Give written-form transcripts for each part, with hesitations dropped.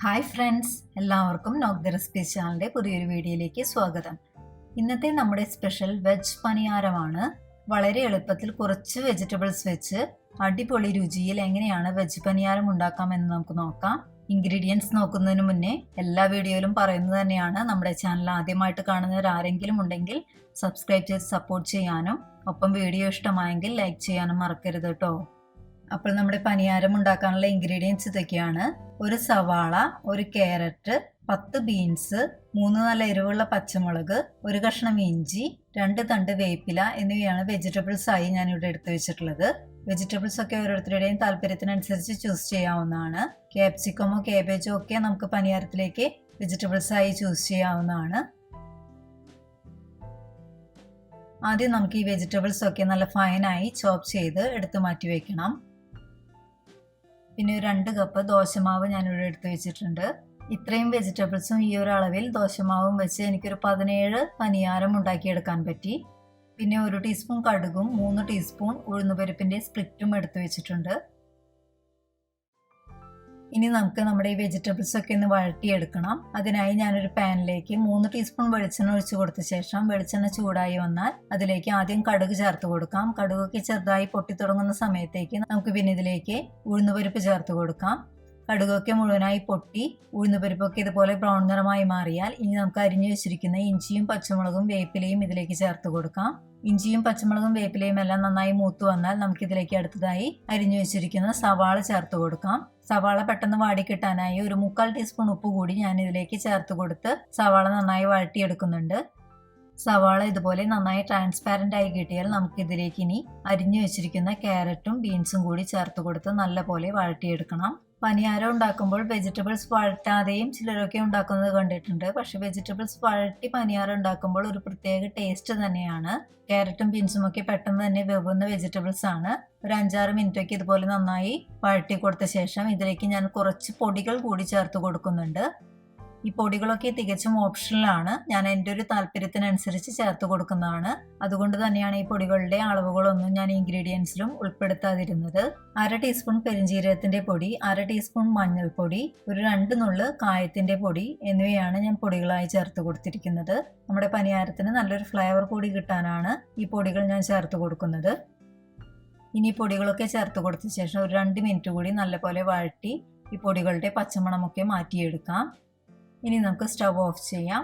Hi friends, എല്ലാവർക്കും നോക്ക് the recipe ചാനലിൻ്റെ പുതിയൊരു വീഡിയോയിലേക്ക് സ്വാഗതം. ഇന്നത്തെ നമ്മുടെ സ്പെഷ്യൽ വെജ് പനിയാരമാണ്. വളരെ എളുപ്പത്തിൽ കുറച്ച് വെജിറ്റബിൾസ് വെച്ച് അടിപൊളി രുചിയിൽ എങ്ങനെയാണ് വെജ് പനിയാരം ഉണ്ടാക്കാമെന്ന് നമുക്ക് നോക്കാം. ഇൻഗ്രീഡിയൻസ് നോക്കുന്നതിന് മുന്നേ എല്ലാ വീഡിയോയിലും പറയുന്നത് തന്നെയാണ്, നമ്മുടെ ചാനൽ ആദ്യമായിട്ട് കാണുന്നവർ ആരെങ്കിലും ഉണ്ടെങ്കിൽ സബ്സ്ക്രൈബ് ചെയ്ത് സപ്പോർട്ട് ചെയ്യാനും ഒപ്പം വീഡിയോ ഇഷ്ടമായെങ്കിൽ ലൈക്ക് ചെയ്യാനും മറക്കരുത് കേട്ടോ. അപ്പോൾ നമ്മുടെ പനിയാരം ഉണ്ടാക്കാനുള്ള ഇൻഗ്രീഡിയൻസ് ഇതൊക്കെയാണ്: ഒരു സവാള, ഒരു ക്യാരറ്റ്, 10 ബീൻസ്, 3 നല്ല എരിവുള്ള പച്ചമുളക്, ഒരു കഷ്ണം ഇഞ്ചി, 2 തണ്ട് വേപ്പില എന്നിവയാണ് വെജിറ്റബിൾസ് ആയി ഞാനിവിടെ എടുത്തു വെച്ചിട്ടുള്ളത്. വെജിറ്റബിൾസ് ഒക്കെ ഓരോരുത്തരുടെയും താല്പര്യത്തിനനുസരിച്ച് ചൂസ് ചെയ്യാവുന്നതാണ്. ക്യാപ്സിക്കമോ കാബേജോ ഒക്കെ നമുക്ക് പനിയാരത്തിലേക്ക് വെജിറ്റബിൾസ് ആയി ചൂസ് ചെയ്യാവുന്നതാണ്. ആദ്യം നമുക്ക് ഈ വെജിറ്റബിൾസ് ഒക്കെ നല്ല ഫൈനായി ചോപ്പ് ചെയ്ത് എടുത്ത് മാറ്റി വെക്കണം. പിന്നെ 2 കപ്പ് ദോശമാവ് ഞാനിവിടെ എടുത്ത് വെച്ചിട്ടുണ്ട്. ഇത്രയും വെജിറ്റബിൾസും ഈ ഒരു അളവിൽ ദോശമാവും വെച്ച് എനിക്കൊരു 17 പനിയാരം ഉണ്ടാക്കിയെടുക്കാൻ പറ്റി. പിന്നെ 1 ടീസ്പൂൺ കടുകും 3 ടീസ്പൂൺ ഉഴുന്നുപരിപ്പിൻ്റെ സ്പ്ലിറ്റും എടുത്ത് വെച്ചിട്ടുണ്ട്. ഇനി നമുക്ക് നമ്മുടെ ഈ വെജിറ്റബിൾസ് ഒക്കെ ഒന്ന് വഴറ്റിയെടുക്കണം. അതിനായി ഞാനൊരു പാനിലേക്ക് 3 ടീസ്പൂൺ വെളിച്ചെണ്ണ ഒഴിച്ചു കൊടുത്ത ശേഷം വെളിച്ചെണ്ണ ചൂടായി വന്നാൽ അതിലേക്ക് ആദ്യം കടുക് ചേർത്ത് കൊടുക്കാം. കടുകൊക്കെ ചെറുതായി പൊട്ടി തുടങ്ങുന്ന സമയത്തേക്ക് നമുക്ക് പിന്നെ ഇതിലേക്ക് ഉഴുന്നുപരിപ്പ് ചേർത്ത് കൊടുക്കാം. കടുകൊക്കെ മുഴുവനായി പൊട്ടി ഉഴുന്നുപരിപ്പൊക്കെ ഇതുപോലെ ബ്രൗൺ നിറമായി മാറിയാൽ ഇനി നമുക്ക് അരിഞ്ഞു വെച്ചിരിക്കുന്ന ഇഞ്ചിയും പച്ചമുളകും വേപ്പിലയും ഇതിലേക്ക് ചേർത്ത് കൊടുക്കാം. ഇഞ്ചിയും പച്ചമുളകും വേപ്പിലയും എല്ലാം നന്നായി മൂത്തു വന്നാൽ നമുക്ക് ഇതിലേക്ക് അടുത്തതായി അരിഞ്ഞു വെച്ചിരിക്കുന്ന സവാള ചേർത്ത് കൊടുക്കാം. സവാള പെട്ടെന്ന് വാടിക്കിട്ടാനായി ഒരു 3/4 ടീസ്പൂൺ ഉപ്പ് കൂടി ഞാൻ ഇതിലേക്ക് ചേർത്ത് കൊടുത്ത് സവാള നന്നായി വഴറ്റിയെടുക്കുന്നുണ്ട്. സവാള ഇതുപോലെ നന്നായി ട്രാൻസ്പാരന്റ് ആയി കിട്ടിയാൽ നമുക്ക് ഇതിലേക്ക് ഇനി അരിഞ്ഞു വെച്ചിരിക്കുന്ന ക്യാരറ്റും ബീൻസും കൂടി ചേർത്ത് കൊടുത്ത് നല്ലപോലെ വഴറ്റിയെടുക്കണം. പനിയാരം ഉണ്ടാക്കുമ്പോൾ വെജിറ്റബിൾസ് വഴറ്റാതെയും ചിലരൊക്കെ ഉണ്ടാക്കുന്നത് കണ്ടിട്ടുണ്ട്. പക്ഷെ വെജിറ്റബിൾസ് വഴറ്റി പനിയാരം ഉണ്ടാക്കുമ്പോൾ ഒരു പ്രത്യേക ടേസ്റ്റ് തന്നെയാണ്. ക്യാരറ്റും ബീൻസും ഒക്കെ പെട്ടെന്ന് തന്നെ വേവുന്ന വെജിറ്റബിൾസ് ആണ്. ഒരു 5-6 മിനിറ്റൊക്കെ ഇതുപോലെ നന്നായി വഴറ്റി കൊടുത്ത ശേഷം ഇതിലേക്ക് ഞാൻ കുറച്ച് പൊടികൾ കൂടി ചേർത്ത് കൊടുക്കുന്നുണ്ട്. ഈ പൊടികളൊക്കെ തികച്ചും ഓപ്ഷണലാണ്. ഞാൻ എൻ്റെ ഒരു താല്പര്യത്തിനനുസരിച്ച് ചേർത്ത് കൊടുക്കുന്നതാണ്. അതുകൊണ്ട് തന്നെയാണ് ഈ പൊടികളുടെ അളവുകളൊന്നും ഞാൻ ഇൻഗ്രീഡിയൻസിലും ഉൾപ്പെടുത്താതിരുന്നത്. 1/2 ടീസ്പൂൺ പെരിഞ്ജീരകത്തിൻ്റെ പൊടി, 1/2 ടീസ്പൂൺ മഞ്ഞൾപ്പൊടി, ഒരു 2 നുള്ള് കായത്തിൻ്റെ പൊടി എന്നിവയാണ് ഞാൻ പൊടികളായി ചേർത്ത് കൊടുത്തിരിക്കുന്നത്. നമ്മുടെ പനിയാരത്തിന് നല്ലൊരു ഫ്ലേവർ കൂടി കിട്ടാനാണ് ഈ പൊടികൾ ഞാൻ ചേർത്ത് കൊടുക്കുന്നത്. ഇനി പൊടികളൊക്കെ ചേർത്ത് കൊടുത്ത ശേഷം ഒരു 2 മിനിറ്റ് കൂടി നല്ലപോലെ വഴറ്റി ഈ പൊടികളുടെ പച്ചമണമൊക്കെ മാറ്റിയെടുക്കാം. ഇനി നമുക്ക് സ്റ്റവ് ഓഫ് ചെയ്യാം.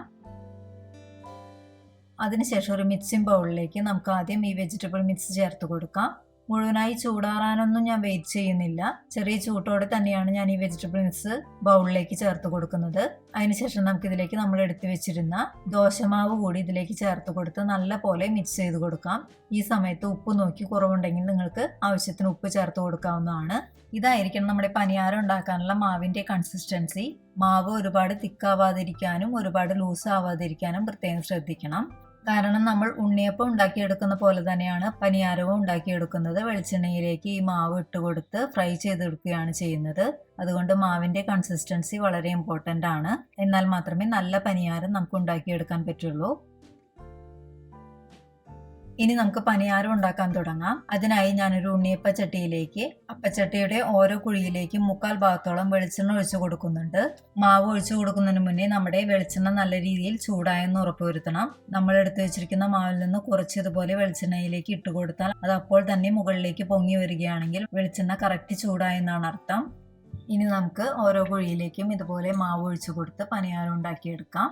അതിനുശേഷം ഒരു മിക്സിംഗ് ബൗളിലേക്ക് നമുക്ക് ആദ്യം ഈ വെജിറ്റബിൾ മിക്സ് ചേർത്ത് കൊടുക്കാം. മുഴുവനായി ചൂടാറാനൊന്നും ഞാൻ വെയിറ്റ് ചെയ്യുന്നില്ല. ചെറിയ ചൂട്ടോടെ തന്നെയാണ് ഞാൻ ഈ വെജിറ്റബിൾ മിക്സ് ബൗളിലേക്ക് ചേർത്ത് കൊടുക്കുന്നത്. അതിനുശേഷം നമുക്കിതിലേക്ക് നമ്മൾ എടുത്തു വെച്ചിരുന്ന ദോശമാവ് കൂടി ഇതിലേക്ക് ചേർത്ത് കൊടുത്ത് നല്ല പോലെ മിക്സ് ചെയ്ത് കൊടുക്കാം. ഈ സമയത്ത് ഉപ്പ് നോക്കി കുറവുണ്ടെങ്കിൽ നിങ്ങൾക്ക് ആവശ്യത്തിന് ഉപ്പ് ചേർത്ത് കൊടുക്കാവുന്നതാണ്. ഇതായിരിക്കണം നമ്മുടെ പനിയാരം ഉണ്ടാക്കാനുള്ള മാവിൻ്റെ കൺസിസ്റ്റൻസി. മാവ് ഒരുപാട് തിക്കാവാതിരിക്കാനും ഒരുപാട് ലൂസ് ആവാതിരിക്കാനും പ്രത്യേകം ശ്രദ്ധിക്കണം. കാരണം നമ്മൾ ഉണ്ണിയപ്പം ഉണ്ടാക്കിയെടുക്കുന്ന പോലെ തന്നെയാണ് പനിയാരവും ഉണ്ടാക്കിയെടുക്കുന്നത്. വെളിച്ചെണ്ണയിലേക്ക് ഈ മാവ് ഇട്ട് കൊടുത്ത് ഫ്രൈ ചെയ്തെടുക്കുകയാണ് ചെയ്യുന്നത്. അതുകൊണ്ട് മാവിൻ്റെ കൺസിസ്റ്റൻസി വളരെ ഇമ്പോർട്ടൻ്റ് ആണ്. എന്നാൽ മാത്രമേ നല്ല പനിയാരം നമുക്ക് ഉണ്ടാക്കിയെടുക്കാൻ പറ്റുള്ളൂ. ഇനി നമുക്ക് പനിയാരം ഉണ്ടാക്കാൻ തുടങ്ങാം. അതിനായി ഞാനൊരു ഉണ്ണിയപ്പ ചട്ടിയിലേക്ക് അപ്പച്ചട്ടിയുടെ ഓരോ കുഴിയിലേക്കും 3/4 ഭാഗത്തോളം വെളിച്ചെണ്ണ ഒഴിച്ചു കൊടുക്കുന്നുണ്ട്. മാവ് ഒഴിച്ചു കൊടുക്കുന്നതിന് മുന്നേ നമ്മുടെ വെളിച്ചെണ്ണ നല്ല രീതിയിൽ ചൂടായെന്ന് ഉറപ്പുവരുത്തണം. നമ്മൾ എടുത്തു വെച്ചിരിക്കുന്ന മാവിൽ നിന്ന് കുറച്ചതുപോലെ വെളിച്ചെണ്ണയിലേക്ക് ഇട്ട് കൊടുത്താൽ അത് അപ്പോൾ തന്നെ മുകളിലേക്ക് പൊങ്ങി വരികയാണെങ്കിൽ വെളിച്ചെണ്ണ കറക്റ്റ് ചൂടായെന്നാണ് അർത്ഥം. ഇനി നമുക്ക് ഓരോ കുഴിയിലേക്കും ഇതുപോലെ മാവ് ഒഴിച്ചു കൊടുത്ത് പനിയാരം ഉണ്ടാക്കിയെടുക്കാം.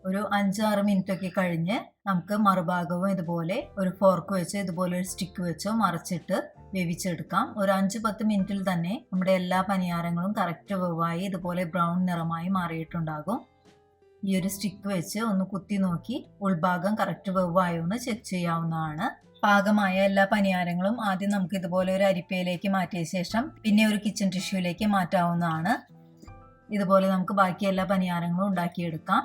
ഒരു 5-6 മിനിറ്റ് ഒക്കെ കഴിഞ്ഞ് നമുക്ക് മറുഭാഗവും ഇതുപോലെ ഒരു ഫോർക്ക് വെച്ച് ഇതുപോലെ ഒരു സ്റ്റിക്ക് വെച്ചോ മറിച്ചിട്ട് വേവിച്ചെടുക്കാം. ഒരു 5-10 മിനിറ്റിൽ തന്നെ നമ്മുടെ എല്ലാ പനിയാരങ്ങളും കറക്റ്റ് വെവായി ഇതുപോലെ ബ്രൗൺ നിറമായി മാറിയിട്ടുണ്ടാകും. ഈ ഒരു സ്റ്റിക്ക് വെച്ച് ഒന്ന് കുത്തി നോക്കി ഉൾഭാഗം കറക്റ്റ് വെവായോ എന്ന് ചെക്ക് ചെയ്യാവുന്നതാണ്. പാകമായ എല്ലാ പനിയാരങ്ങളും ആദ്യം നമുക്ക് ഇതുപോലെ ഒരു അരിപ്പയിലേക്ക് മാറ്റിയ ശേഷം പിന്നെ ഒരു കിച്ചൺ ടിഷ്യൂലേക്ക് മാറ്റാവുന്നതാണ്. ഇതുപോലെ നമുക്ക് ബാക്കി എല്ലാ പനിയാരങ്ങളും ഉണ്ടാക്കിയെടുക്കാം.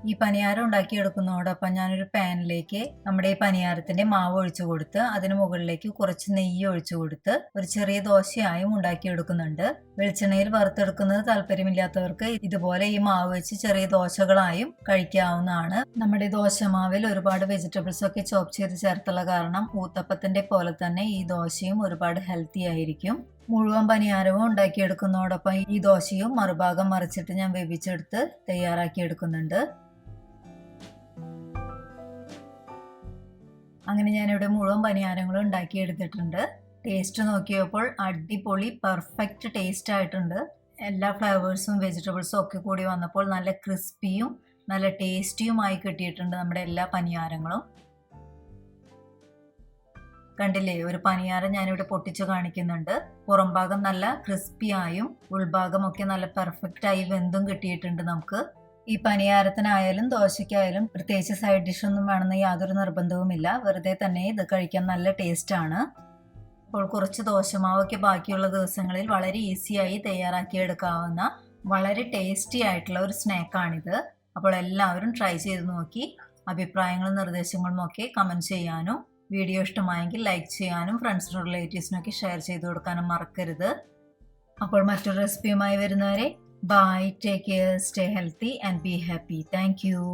ഈ പനിയാരം ഉണ്ടാക്കിയെടുക്കുന്നതോടൊപ്പം ഞാനൊരു പാനിലേക്ക് നമ്മുടെ ഈ പനിയാരത്തിന്റെ മാവ് ഒഴിച്ചു കൊടുത്ത് അതിന് മുകളിലേക്ക് കുറച്ച് നെയ്യ് ഒഴിച്ചു കൊടുത്ത് ഒരു ചെറിയ ദോശയായും ഉണ്ടാക്കിയെടുക്കുന്നുണ്ട്. വെളിച്ചെണ്ണയിൽ വറുത്തെടുക്കുന്നത് താല്പര്യമില്ലാത്തവർക്ക് ഇതുപോലെ ഈ മാവ് വെച്ച് ചെറിയ ദോശകളായും കഴിക്കാവുന്നതാണ്. നമ്മുടെ ദോശമാവിൽ ഒരുപാട് വെജിറ്റബിൾസ് ഒക്കെ ചോപ്പ് ചെയ്ത് ചേർത്തുള്ള കാരണം ഊത്തപ്പത്തിന്റെ പോലെ തന്നെ ഈ ദോശയും ഒരുപാട് ഹെൽത്തി ആയിരിക്കും. മുഴുവൻ പനിയാരവും ഉണ്ടാക്കിയെടുക്കുന്നതോടൊപ്പം ഈ ദോശയും മറുഭാഗം മറിച്ചിട്ട് ഞാൻ വേവിച്ചെടുത്ത് തയ്യാറാക്കി എടുക്കുന്നുണ്ട്. അങ്ങനെ ഞാനിവിടെ മുഴുവൻ പനിയാരങ്ങളും ഉണ്ടാക്കിയെടുത്തിട്ടുണ്ട്. ടേസ്റ്റ് നോക്കിയപ്പോൾ അടിപൊളി പെർഫെക്റ്റ് ടേസ്റ്റ് ആയിട്ടുണ്ട്. എല്ലാ ഫ്ലേവേഴ്സും വെജിറ്റബിൾസും ഒക്കെ കൂടി വന്നപ്പോൾ നല്ല ക്രിസ്പിയും നല്ല ടേസ്റ്റിയുമായി കിട്ടിയിട്ടുണ്ട് നമ്മുടെ എല്ലാ പനിയാരങ്ങളും. കണ്ടില്ലേ, ഒരു പനിയാരം ഞാനിവിടെ പൊട്ടിച്ചു കാണിക്കുന്നുണ്ട്. പുറം ഭാഗം നല്ല ക്രിസ്പിയായും ഉൾഭാഗമൊക്കെ നല്ല പെർഫെക്റ്റ് ആയി വെന്തും കിട്ടിയിട്ടുണ്ട്. നമുക്ക് ഈ പനിയാരത്തിനായാലും ദോശയ്ക്കായാലും പ്രത്യേകിച്ച് സൈഡ് ഡിഷ് ഒന്നും വേണമെന്ന് യാതൊരു നിർബന്ധവുമില്ല. വെറുതെ തന്നെ ഇത് കഴിക്കാൻ നല്ല ടേസ്റ്റ് ആണ്. അപ്പോൾ കുറച്ച് ദോശമാവൊക്കെ ബാക്കിയുള്ള ദിവസങ്ങളിൽ വളരെ ഈസിയായി തയ്യാറാക്കിയെടുക്കാവുന്ന വളരെ ടേസ്റ്റി ആയിട്ടുള്ള ഒരു സ്നാക്കാണിത്. അപ്പോൾ എല്ലാവരും ട്രൈ ചെയ്ത് നോക്കി അഭിപ്രായങ്ങളും നിർദ്ദേശങ്ങളും ഒക്കെ കമൻറ്റ് ചെയ്യാനും വീഡിയോ ഇഷ്ടമായെങ്കിൽ ലൈക്ക് ചെയ്യാനും ഫ്രണ്ട്സിനും റിലേറ്റീവ്സിനൊക്കെ ഷെയർ ചെയ്ത് കൊടുക്കാനും മറക്കരുത്. അപ്പോൾ മറ്റൊരു റെസിപ്പിയുമായി വരുന്നവരെ bye, take care, stay healthy and be happy. Thank U.